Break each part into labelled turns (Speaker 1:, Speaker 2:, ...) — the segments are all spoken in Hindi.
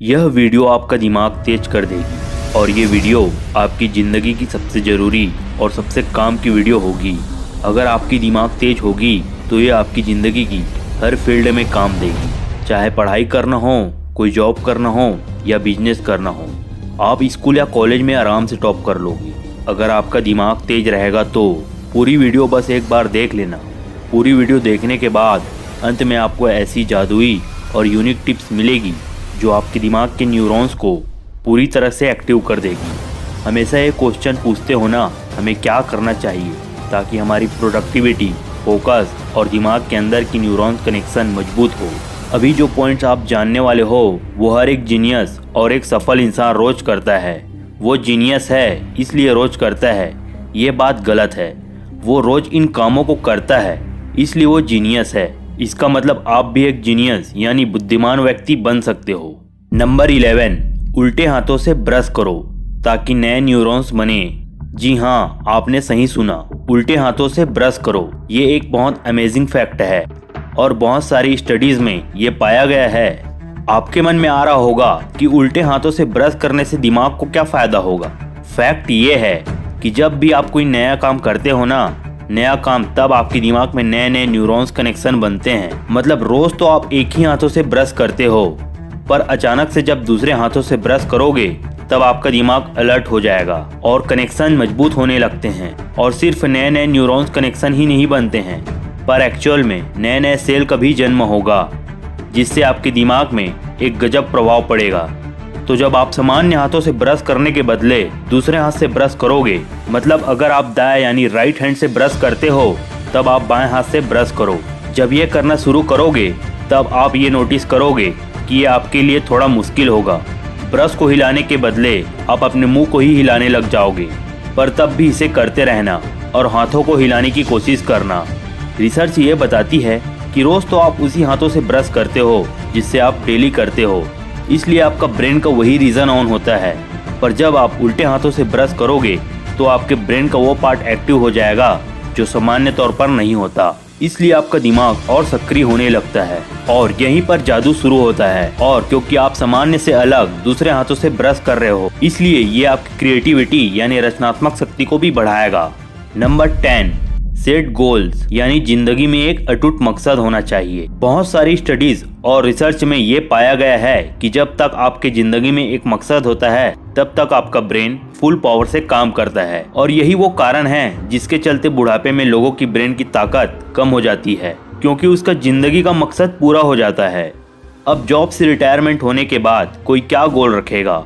Speaker 1: यह वीडियो आपका दिमाग तेज कर देगी और ये वीडियो आपकी ज़िंदगी की सबसे ज़रूरी और सबसे काम की वीडियो होगी। अगर आपकी दिमाग तेज होगी तो ये आपकी ज़िंदगी की हर फील्ड में काम देगी, चाहे पढ़ाई करना हो, कोई जॉब करना हो या बिजनेस करना हो। आप स्कूल या कॉलेज में आराम से टॉप कर लोगे। अगर आपका दिमाग तेज रहेगा तो पूरी वीडियो बस एक बार देख लेना। पूरी वीडियो देखने के बाद अंत में आपको ऐसी जादुई और यूनिक टिप्स मिलेगी जो आपके दिमाग के न्यूरॉन्स को पूरी तरह से एक्टिव कर देगी। हमेशा ये क्वेश्चन पूछते हो ना, हमें क्या करना चाहिए ताकि हमारी प्रोडक्टिविटी, फोकस और दिमाग के अंदर की न्यूरॉन्स कनेक्शन मजबूत हो। अभी जो पॉइंट्स आप जानने वाले हो वो हर एक जीनियस और एक सफल इंसान रोज करता है। वो जीनियस है इसलिए रोज करता है, ये बात गलत है। वो रोज इन कामों को करता है इसलिए वो जीनियस है। इसका मतलब आप भी एक जीनियस यानी बुद्धिमान व्यक्ति बन सकते हो। नंबर 11, उल्टे हाथों से ब्रश करो ताकि नए न्यूरॉन्स बने। जी हाँ, आपने सही सुना, उल्टे हाथों से ब्रश करो। ये एक बहुत अमेजिंग फैक्ट है और बहुत सारी स्टडीज में ये पाया गया है। आपके मन में आ रहा होगा कि उल्टे हाथों से ब्रश करने से दिमाग को क्या फायदा होगा। फैक्ट ये है कि जब भी आप कोई नया काम करते हो ना, नया काम, तब आपके दिमाग में नए नए न्यूरॉन्स कनेक्शन बनते हैं। मतलब रोज तो आप एक ही हाथों से ब्रश करते हो, पर अचानक से जब दूसरे हाथों से ब्रश करोगे तब आपका दिमाग अलर्ट हो जाएगा और कनेक्शन मजबूत होने लगते हैं। और सिर्फ नए नए न्यूरॉन्स कनेक्शन ही नहीं बनते हैं, पर एक्चुअल में नए नए सेल का भी जन्म होगा जिससे आपके दिमाग में एक गजब प्रभाव पड़ेगा। तो जब आप सामान्य हाथों से ब्रश करने के बदले दूसरे हाथ से ब्रश करोगे, मतलब अगर आप दाएं यानी राइट हैंड से ब्रश करते हो तब आप बाएं हाथ से ब्रश करो। जब ये करना शुरू करोगे तब आप ये नोटिस करोगे कि ये आपके लिए थोड़ा मुश्किल होगा। ब्रश को हिलाने के बदले आप अपने मुंह को ही हिलाने लग जाओगे, पर तब भी इसे करते रहना और हाथों को हिलाने की कोशिश करना। रिसर्च ये बताती है कि रोज तो आप उसी हाथों से ब्रश करते हो जिससे आप डेली करते हो, इसलिए आपका ब्रेन का वही रीजन ऑन होता है। पर जब आप उल्टे हाथों से ब्रश करोगे तो आपके ब्रेन का वो पार्ट एक्टिव हो जाएगा जो सामान्य तौर पर नहीं होता, इसलिए आपका दिमाग और सक्रिय होने लगता है और यहीं पर जादू शुरू होता है। और क्योंकि आप सामान्य से अलग दूसरे हाथों से ब्रश कर रहे हो, इसलिए ये आपकी क्रिएटिविटी यानी रचनात्मक शक्ति को भी बढ़ाएगा। नंबर 10, सेट गोल्स यानी जिंदगी में एक अटूट मकसद होना चाहिए। बहुत सारी स्टडीज और रिसर्च में ये पाया गया है कि जब तक आपके जिंदगी में एक मकसद होता है तब तक आपका ब्रेन फुल पावर से काम करता है। और यही वो कारण है जिसके चलते बुढ़ापे में लोगों की ब्रेन की ताकत कम हो जाती है, क्योंकि उसका जिंदगी का मकसद पूरा हो जाता है। अब जॉब से रिटायरमेंट होने के बाद कोई क्या गोल रखेगा।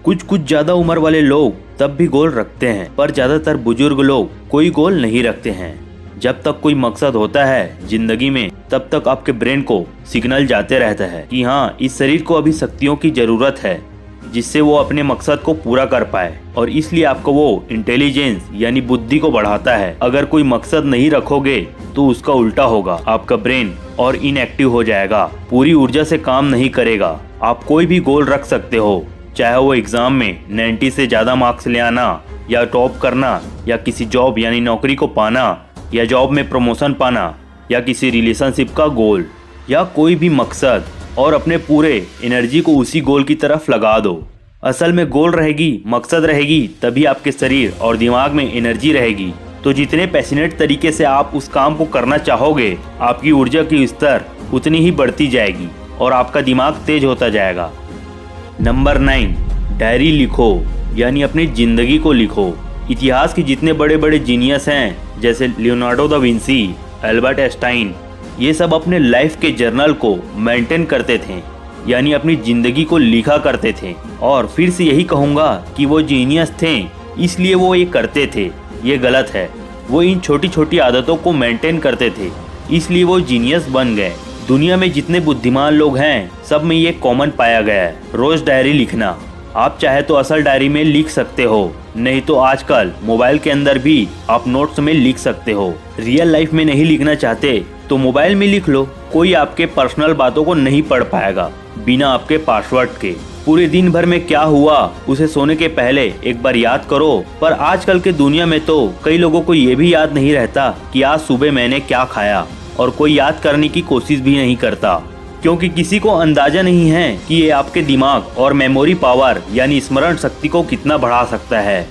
Speaker 1: कुछ ज्यादा उम्र वाले लोग तब भी गोल रखते हैं, पर ज्यादातर बुजुर्ग लोग कोई गोल नहीं रखते हैं। जब तक कोई मकसद होता है जिंदगी में तब तक आपके ब्रेन को सिग्नल जाते रहता है कि हाँ, इस शरीर को अभी शक्तियों की जरूरत है जिससे वो अपने मकसद को पूरा कर पाए, और इसलिए आपको वो इंटेलिजेंस यानी बुद्धि को बढ़ाता है। अगर कोई मकसद नहीं रखोगे तो उसका उल्टा होगा, आपका ब्रेन और इनएक्टिव हो जाएगा, पूरी ऊर्जा से काम नहीं करेगा। आप कोई भी गोल रख सकते हो, चाहे वो एग्जाम में 90 से ज़्यादा मार्क्स ले आना या टॉप करना, या किसी जॉब यानी नौकरी को पाना, या जॉब में प्रमोशन पाना, या किसी रिलेशनशिप का गोल, या कोई भी मकसद, और अपने पूरे एनर्जी को उसी गोल की तरफ लगा दो। असल में गोल रहेगी, मकसद रहेगी, तभी आपके शरीर और दिमाग में एनर्जी रहेगी। तो जितने पैशनेट तरीके से आप उस काम को करना चाहोगे, आपकी ऊर्जा की स्तर उतनी ही बढ़ती जाएगी और आपका दिमाग तेज होता जाएगा। नंबर 9, डायरी लिखो यानी अपनी जिंदगी को लिखो। इतिहास के जितने बड़े बड़े जीनियस हैं जैसे Leonardo da Vinci, Albert Einstein, ये सब अपने लाइफ के जर्नल को मेंटेन करते थे, यानी अपनी जिंदगी को लिखा करते थे। और फिर से यही कहूँगा कि वो जीनियस थे इसलिए वो ये करते थे, ये गलत है। वो इन छोटी छोटी आदतों को मेंटेन करते थे इसलिए वो जीनियस बन गए। दुनिया में जितने बुद्धिमान लोग हैं सब में ये कॉमन पाया गया है, रोज डायरी लिखना। आप चाहे तो असल डायरी में लिख सकते हो, नहीं तो आजकल मोबाइल के अंदर भी आप नोट्स में लिख सकते हो। रियल लाइफ में नहीं लिखना चाहते तो मोबाइल में लिख लो। कोई आपके पर्सनल बातों को नहीं पढ़ पाएगा बिना आपके पासवर्ड के। पूरे दिन भर में क्या हुआ उसे सोने के पहले एक बार याद करो। पर आजकल के दुनिया में तो कई लोगों को ये भी याद नहीं रहता कि आज सुबह मैंने क्या खाया, और कोई याद करने की कोशिश भी नहीं करता। क्योंकि किसी को अंदाजा नहीं है कि ये आपके दिमाग और मेमोरी पावर यानी स्मरण शक्ति को कितना बढ़ा सकता है।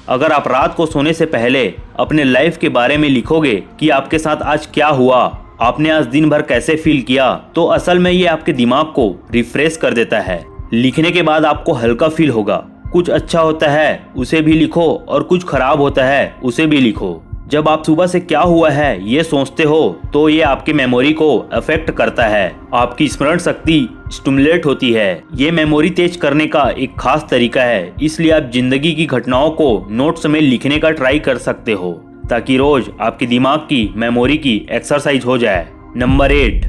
Speaker 1: अगर आप रात को सोने से पहले अपने लाइफ के बारे में लिखोगे कि आपके साथ आज क्या हुआ, आपने आज दिन भर कैसे फील किया, तो असल में ये आपके दिमाग को रिफ्रेश कर देता है। लिखने के बाद आपको हल्का फील होगा। कुछ अच्छा होता है उसे भी लिखो और कुछ खराब होता है उसे भी लिखो। जब आप सुबह से क्या हुआ है ये सोचते हो तो ये आपकी मेमोरी को अफेक्ट करता है, आपकी स्मरण शक्ति स्टिमुलेट होती है। ये मेमोरी तेज करने का एक खास तरीका है, इसलिए आप जिंदगी की घटनाओं को नोट्स में लिखने का ट्राई कर सकते हो ताकि रोज आपके दिमाग की मेमोरी की एक्सरसाइज हो जाए। नंबर 8,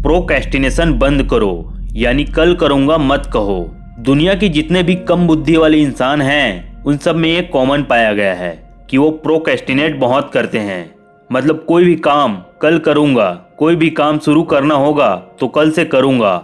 Speaker 1: प्रोक्रेस्टिनेशन बंद करो, यानी कल करूंगा मत कहो। दुनिया के जितने भी कम बुद्धि वाले इंसान हैं उन सब में ये कॉमन पाया गया है कि वो प्रोक्रेस्टिनेट बहुत करते हैं। मतलब कोई भी काम कल करूंगा, कोई भी काम शुरू करना होगा तो कल से करूंगा।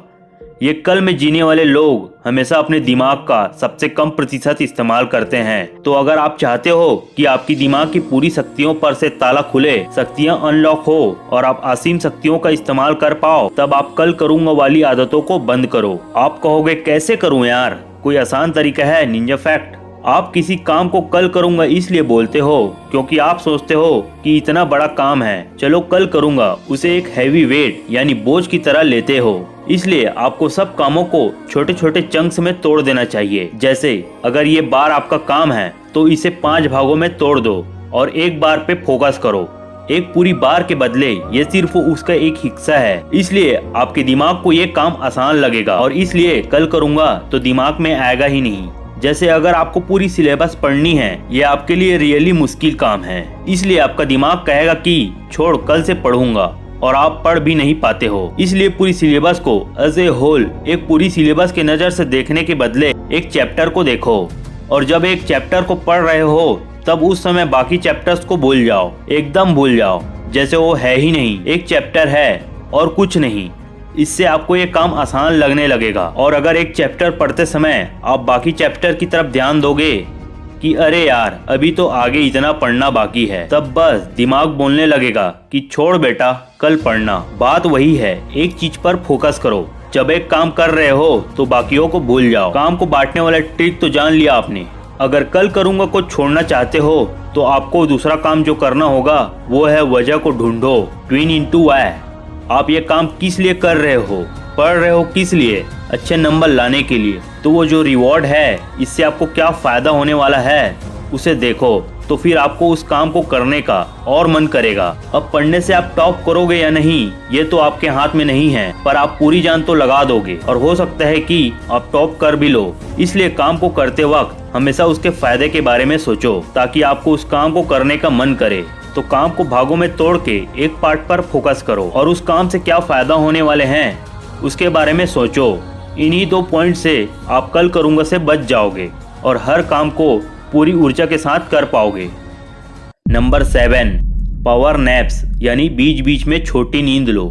Speaker 1: ये कल में जीने वाले लोग हमेशा अपने दिमाग का सबसे कम प्रतिशत इस्तेमाल करते हैं। तो अगर आप चाहते हो कि आपकी दिमाग की पूरी शक्तियों पर से ताला खुले, शक्तियां अनलॉक हो और आप असीम शक्तियों का इस्तेमाल कर पाओ, तब आप कल करूंगा वाली आदतों को बंद करो। आप कहोगे कैसे करूं यार, कोई आसान तरीका है निंजा फैक्ट। आप किसी काम को कल करूंगा इसलिए बोलते हो क्योंकि आप सोचते हो कि इतना बड़ा काम है, चलो कल करूंगा, उसे एक हैवी वेट यानी बोझ की तरह लेते हो। इसलिए आपको सब कामों को छोटे छोटे चंक्स में तोड़ देना चाहिए। जैसे अगर ये बार आपका काम है तो इसे 5 भागों में तोड़ दो और एक बार पे फोकस करो। एक पूरी बार के बदले ये सिर्फ उसका एक हिस्सा है, इसलिए आपके दिमाग को ये काम आसान लगेगा और इसलिए कल करूंगा तो दिमाग में आएगा ही नहीं। जैसे अगर आपको पूरी सिलेबस पढ़नी है, ये आपके लिए रियली मुश्किल काम है, इसलिए आपका दिमाग कहेगा कि छोड़ कल से पढ़ूंगा और आप पढ़ भी नहीं पाते हो। इसलिए पूरी सिलेबस को एज ए होल एक पूरी सिलेबस के नजर से देखने के बदले एक चैप्टर को देखो और जब एक चैप्टर को पढ़ रहे हो तब उस समय बाकी चैप्टर्स को भूल जाओ, एकदम भूल जाओ जैसे वो है ही नहीं, एक चैप्टर है और कुछ नहीं। इससे आपको ये काम आसान लगने लगेगा। और अगर एक चैप्टर पढ़ते समय आप बाकी चैप्टर की तरफ ध्यान दोगे कि अरे यार अभी तो आगे इतना पढ़ना बाकी है, तब बस दिमाग बोलने लगेगा कि छोड़ बेटा कल पढ़ना। बात वही है, एक चीज पर फोकस करो। जब एक काम कर रहे हो तो बाकियों को भूल जाओ। काम को बांटने वाला ट्रिक तो जान लिया आपने। अगर कल करूंगा को छोड़ना चाहते हो तो आपको दूसरा काम जो करना होगा वो है वजह को ढूंढो, ट्विन इनटू वाई। आप ये काम किस लिए कर रहे हो, पढ़ रहे हो किस लिए, अच्छे नंबर लाने के लिए, तो वो जो रिवॉर्ड है इससे आपको क्या फायदा होने वाला है उसे देखो, तो फिर आपको उस काम को करने का और मन करेगा। अब पढ़ने से आप टॉप करोगे या नहीं ये तो आपके हाथ में नहीं है, पर आप पूरी जान तो लगा दोगे और हो सकता है कि आप टॉप कर भी लो। इसलिए काम को करते वक्त हमेशा उसके फायदे के बारे में सोचो ताकि आपको उस काम को करने का मन करे। तो काम को भागों में तोड़ के एक पार्ट पर फोकस करो और उस काम से क्या फायदा होने वाले हैं उसके बारे में सोचो। इन्हीं 2 पॉइंट से आप कल करूंगा से बच जाओगे और हर काम को पूरी ऊर्जा के साथ कर पाओगे। नंबर 7, पावर नैप्स, यानी बीच बीच में छोटी नींद लो।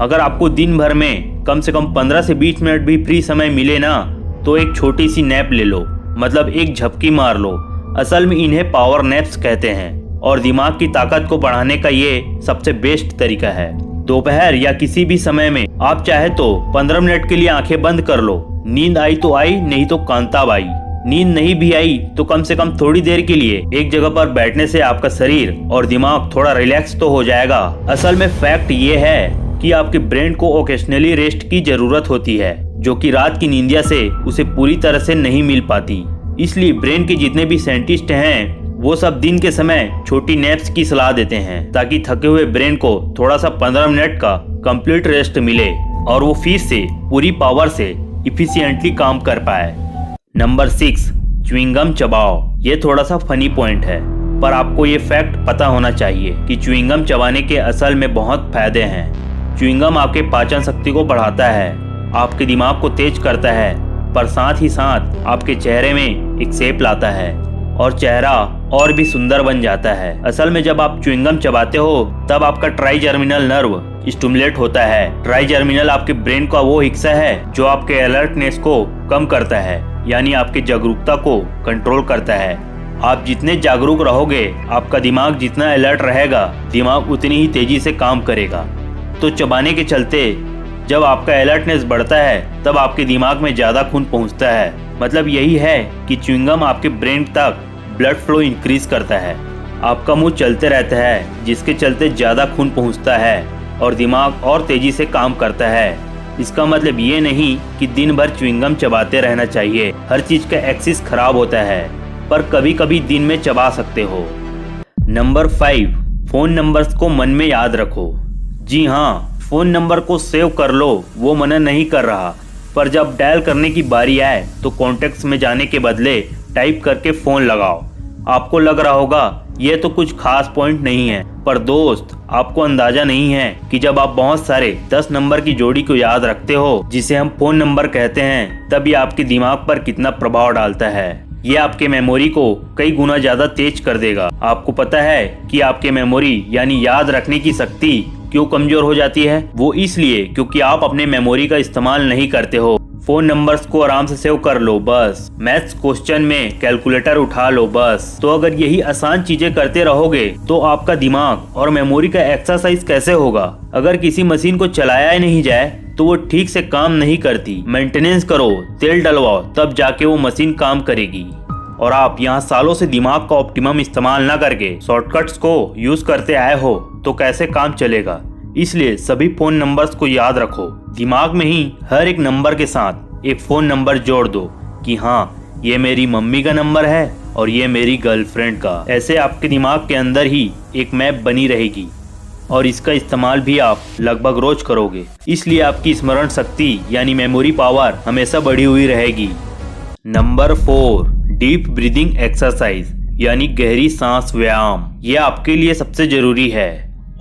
Speaker 1: अगर आपको दिन भर में कम से कम 15 से 20 मिनट भी फ्री समय मिले ना तो एक छोटी सी नैप ले लो, मतलब एक झपकी मार लो। असल में इन्हें पावर नैप्स कहते हैं और दिमाग की ताकत को बढ़ाने का ये सबसे बेस्ट तरीका है। दोपहर या किसी भी समय में आप चाहे तो 15 मिनट के लिए आंखें बंद कर लो। नींद आई तो आई, नहीं तो कांताब आई। नींद नहीं भी आई तो कम से कम थोड़ी देर के लिए एक जगह पर बैठने से आपका शरीर और दिमाग थोड़ा रिलैक्स तो हो जाएगा। असल में फैक्ट ये है कि आपके ब्रेन को ओकेशनली रेस्ट की जरूरत होती है, जो कि रात की नींदिया से उसे पूरी तरह से नहीं मिल पाती। इसलिए ब्रेन के जितने भी साइंटिस्ट हैं वो सब दिन के समय छोटी नैप्स की सलाह देते हैं ताकि थके हुए ब्रेन को थोड़ा सा 15 मिनट का कंप्लीट रेस्ट मिले और वो फिर से पूरी पावर से इफिशिएंटली काम कर पाए। नंबर 6, च्युइंगम चबाओ। ये थोड़ा सा फनी पॉइंट है, पर आपको ये फैक्ट पता होना चाहिए कि च्युइंगम चबाने के असल में बहुत फायदे हैं। च्युइंगम आपके पाचन शक्ति को बढ़ाता है, आपके दिमाग को तेज करता है, पर साथ ही साथ आपके चेहरे में एक शेप लाता है और चेहरा और भी सुंदर बन जाता है। असल में जब आप च्युइंगम चबाते हो तब आपका ट्राइजर्मिनल नर्व स्टिमुलेट होता है। ट्राइजर्मिनल आपके ब्रेन का वो हिस्सा है जो आपके अलर्टनेस को कम करता है, यानी आपकी जागरूकता को कंट्रोल करता है। आप जितने जागरूक रहोगे आपका दिमाग जितना अलर्ट रहेगा, दिमाग उतनी ही तेजी से काम करेगा। तो चबाने के चलते जब आपका अलर्टनेस बढ़ता है तब आपके दिमाग में ज़्यादा खून पहुंचता है। मतलब यही है कि च्युइंगम आपके ब्रेन तक ब्लड फ्लो इंक्रीज करता है। आपका मुंह चलते रहता है जिसके चलते ज़्यादा खून पहुंचता है और दिमाग और तेज़ी से काम करता है। इसका मतलब ये नहीं कि दिन भर च्युइंगम चबाते रहना चाहिए। हर चीज़ का एक्सिस खराब होता है, पर कभी कभी दिन में चबा सकते हो। नंबर 5, फ़ोन नंबर्स को मन में याद रखो। जी हाँ, फ़ोन नंबर को सेव कर लो, वो मना नहीं कर रहा, पर जब डायल करने की बारी आए तो कॉन्टेक्ट्स में जाने के बदले टाइप करके फ़ोन लगाओ। आपको लग रहा होगा ये तो कुछ खास पॉइंट नहीं है, पर दोस्त आपको अंदाजा नहीं है कि जब आप बहुत सारे 10 नंबर की जोड़ी को याद रखते हो जिसे हम फ़ोन नंबर कहते हैं, तब ये आपके दिमाग पर कितना प्रभाव डालता है। ये आपके मेमोरी को कई गुना ज़्यादा तेज कर देगा। आपको पता है कि आपके मेमोरी यानी याद रखने की शक्ति क्यों कमजोर हो जाती है? वो इसलिए क्योंकि आप अपने मेमोरी का इस्तेमाल नहीं करते हो। फोन नंबर्स को आराम से सेव कर लो बस। मैथ्स क्वेश्चन में कैलकुलेटर उठा लो बस। तो अगर यही आसान चीजें करते रहोगे तो आपका दिमाग और मेमोरी का एक्सरसाइज कैसे होगा? अगर किसी मशीन को चलाया ही नहीं जाए तो वो ठीक से काम नहीं करती। मेंटेनेंस करो, तेल डलवाओ, तब जाके वो मशीन काम करेगी। और आप यहाँ सालों से दिमाग का ऑप्टिमम इस्तेमाल न करके शॉर्टकट्स को यूज करते आए हो तो कैसे काम चलेगा? इसलिए सभी फोन नंबर्स को याद रखो। दिमाग में ही हर एक नंबर के साथ एक फोन नंबर जोड़ दो कि हाँ, ये मेरी मम्मी का नंबर है और ये मेरी गर्लफ्रेंड का। ऐसे आपके दिमाग के अंदर ही एक मैप बनी रहेगी और इसका इस्तेमाल भी आप लगभग रोज करोगे। इसलिए आपकी स्मरण शक्ति यानी मेमोरी पावर हमेशा बढ़ी हुई रहेगी। नंबर 4, डीप ब्रीदिंग एक्सरसाइज यानी गहरी सांस व्यायाम। ये आपके लिए सबसे जरूरी है।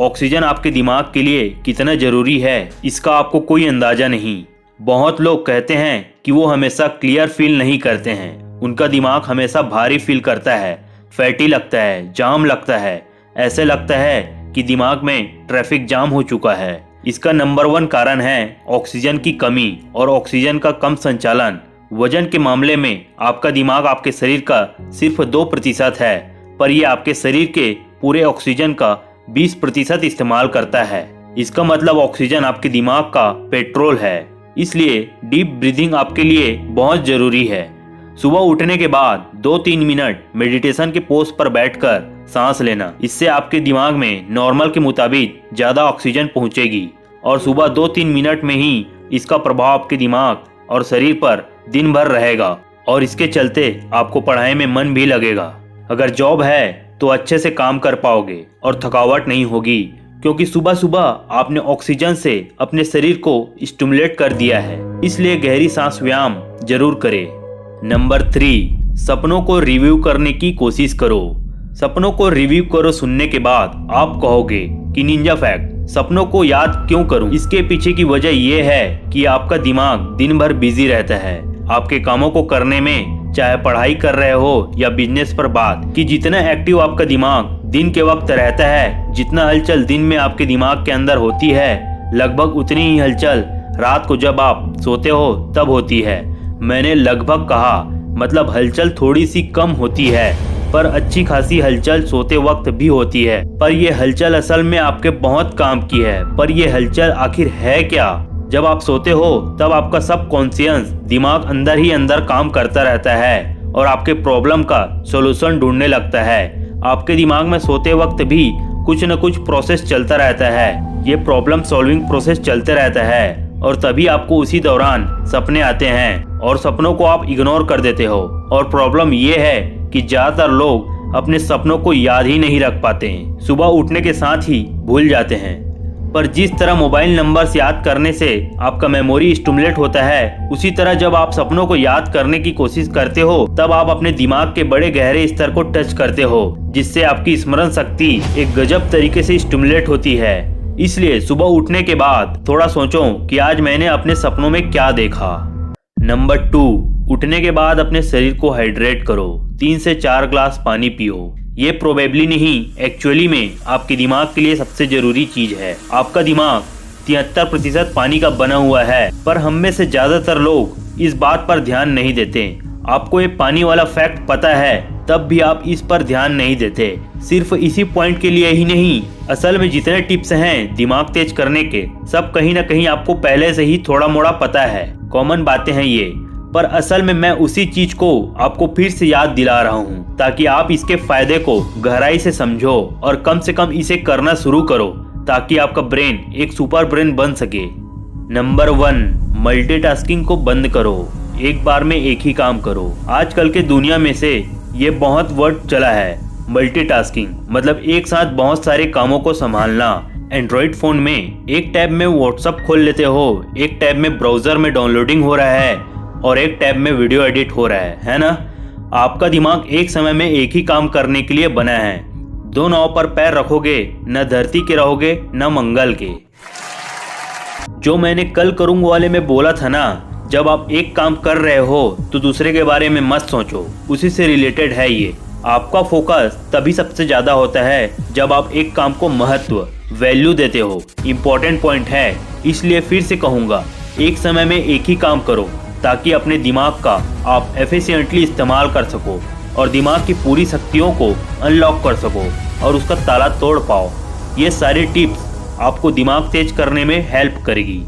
Speaker 1: ऑक्सीजन आपके दिमाग के लिए कितना जरूरी है इसका आपको कोई अंदाजा नहीं। बहुत लोग कहते हैं कि वो हमेशा क्लियर फील नहीं करते हैं। उनका दिमाग हमेशा भारी फील करता है, फैटी लगता है, जाम लगता है। ऐसे लगता है कि दिमाग में ट्रैफिक जाम हो चुका है। इसका नंबर 1 कारण है ऑक्सीजन की कमी और ऑक्सीजन का कम संचालन। वजन के मामले में आपका दिमाग आपके शरीर का सिर्फ 2% है, पर यह आपके शरीर के पूरे ऑक्सीजन का 20% इस्तेमाल करता है। इसका मतलब ऑक्सीजन आपके दिमाग का पेट्रोल है। इसलिए डीप ब्रीदिंग आपके लिए बहुत जरूरी है। सुबह उठने के बाद 2-3 मिनट मेडिटेशन के पोज पर बैठकर सांस लेना। इससे आपके दिमाग में नॉर्मल के मुताबिक ज्यादा ऑक्सीजन पहुंचेगी और सुबह 2-3 मिनट में ही इसका प्रभाव आपके दिमाग और शरीर पर दिन भर रहेगा और इसके चलते आपको पढ़ाई में मन भी लगेगा। अगर जॉब है तो अच्छे से काम कर पाओगे और थकावट नहीं होगी, क्योंकि सुबह सुबह आपने ऑक्सीजन से अपने शरीर को स्टिमुलेट कर दिया है। इसलिए गहरी सांस व्यायाम जरूर करें। नंबर 3, सपनों को रिव्यू करने की कोशिश करो। सपनों को रिव्यू करो सुनने के बाद आप कहोगे कि निंजा फैक्ट, सपनों को याद क्यों करूं? इसके पीछे की वजह यह है कि आपका दिमाग दिन भर बिजी रहता है आपके कामों को करने में, चाहे पढ़ाई कर रहे हो या बिजनेस पर बात। कि जितना एक्टिव आपका दिमाग दिन के वक्त रहता है, जितना हलचल दिन में आपके दिमाग के अंदर होती है, लगभग उतनी ही हलचल रात को जब आप सोते हो तब होती है। मैंने लगभग कहा, मतलब हलचल थोड़ी सी कम होती है, पर अच्छी खासी हलचल सोते वक्त भी होती है। पर यह हलचल असल में आपके बहुत काम की है। पर यह हलचल आखिर है क्या? जब आप सोते हो तब आपका सबकॉन्शियस दिमाग अंदर ही अंदर काम करता रहता है और आपके प्रॉब्लम का सॉल्यूशन ढूंढने लगता है। आपके दिमाग में सोते वक्त भी कुछ न कुछ प्रोसेस चलता रहता है। ये प्रॉब्लम सॉल्विंग प्रोसेस चलते रहता है और तभी आपको उसी दौरान सपने आते हैं और सपनों को आप इग्नोर कर देते हो। और प्रॉब्लम ये है कि ज्यादातर लोग अपने सपनों को याद ही नहीं रख पाते, सुबह उठने के साथ ही भूल जाते हैं। पर जिस तरह मोबाइल नंबर्स याद करने से आपका मेमोरी स्टिमुलेट होता है, उसी तरह जब आप सपनों को याद करने की कोशिश करते हो तब आप अपने दिमाग के बड़े गहरे स्तर को टच करते हो, जिससे आपकी स्मरण शक्ति एक गजब तरीके से स्टिमुलेट होती है। इसलिए सुबह उठने के बाद थोड़ा सोचो कि आज मैंने अपने सपनों में क्या देखा। नंबर 2, उठने के बाद अपने शरीर को हाइड्रेट करो। 3 से 4 ग्लास पानी पियो। ये प्रोबेबली नहीं, एक्चुअली में आपके दिमाग के लिए सबसे जरूरी चीज है। आपका दिमाग 73% पानी का बना हुआ है, पर हम में से ज्यादातर लोग इस बात पर ध्यान नहीं देते। आपको ये पानी वाला फैक्ट पता है, तब भी आप इस पर ध्यान नहीं देते। सिर्फ इसी पॉइंट के लिए ही नहीं, असल में जितने टिप्स हैं दिमाग तेज करने के, सब कहीं ना कहीं आपको पहले से ही थोड़ा मोड़ा पता है, कॉमन बातें हैं ये। पर असल में मैं उसी चीज को आपको फिर से याद दिला रहा हूँ ताकि आप इसके फायदे को गहराई से समझो और कम से कम इसे करना शुरू करो ताकि आपका ब्रेन एक सुपर ब्रेन बन सके। नंबर 1, मल्टीटास्किंग को बंद करो। एक बार में एक ही काम करो। आजकल के दुनिया में से ये बहुत वर्ड चला है, मल्टीटास्किंग मतलब एक साथ बहुत सारे कामों को संभालना। एंड्रॉइड फोन में एक टैब में व्हाट्सएप खोल लेते हो, एक टैब में ब्राउजर में डाउनलोडिंग हो रहा है और एक टैब में वीडियो एडिट हो रहा है ना। आपका दिमाग एक समय में एक ही काम करने के लिए बना है। दो नाव पर पैर रखोगे, न धरती के रहोगे न मंगल के। जो मैंने कल करूंगा वाले में बोला था ना, जब आप एक काम कर रहे हो तो दूसरे के बारे में मत सोचो, उसी से रिलेटेड है ये। आपका फोकस तभी सबसे ज्यादा होता है जब आप एक काम को महत्व, वैल्यू देते हो। इम्पोर्टेंट पॉइंट है, इसलिए फिर से कहूँगा, एक समय में एक ही काम करो ताकि अपने दिमाग का आप एफिशिएंटली इस्तेमाल कर सको और दिमाग की पूरी शक्तियों को अनलॉक कर सको और उसका ताला तोड़ पाओ। ये सारी टिप्स आपको दिमाग तेज करने में हेल्प करेगी।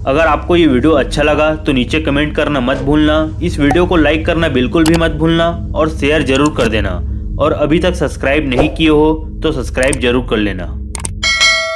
Speaker 1: अगर आपको ये वीडियो अच्छा लगा तो नीचे कमेंट करना मत भूलना। इस वीडियो को लाइक करना बिल्कुल भी मत भूलना और शेयर जरूर कर देना। और अभी तक सब्सक्राइब नहीं किए हो तो सब्सक्राइब जरूर कर लेना।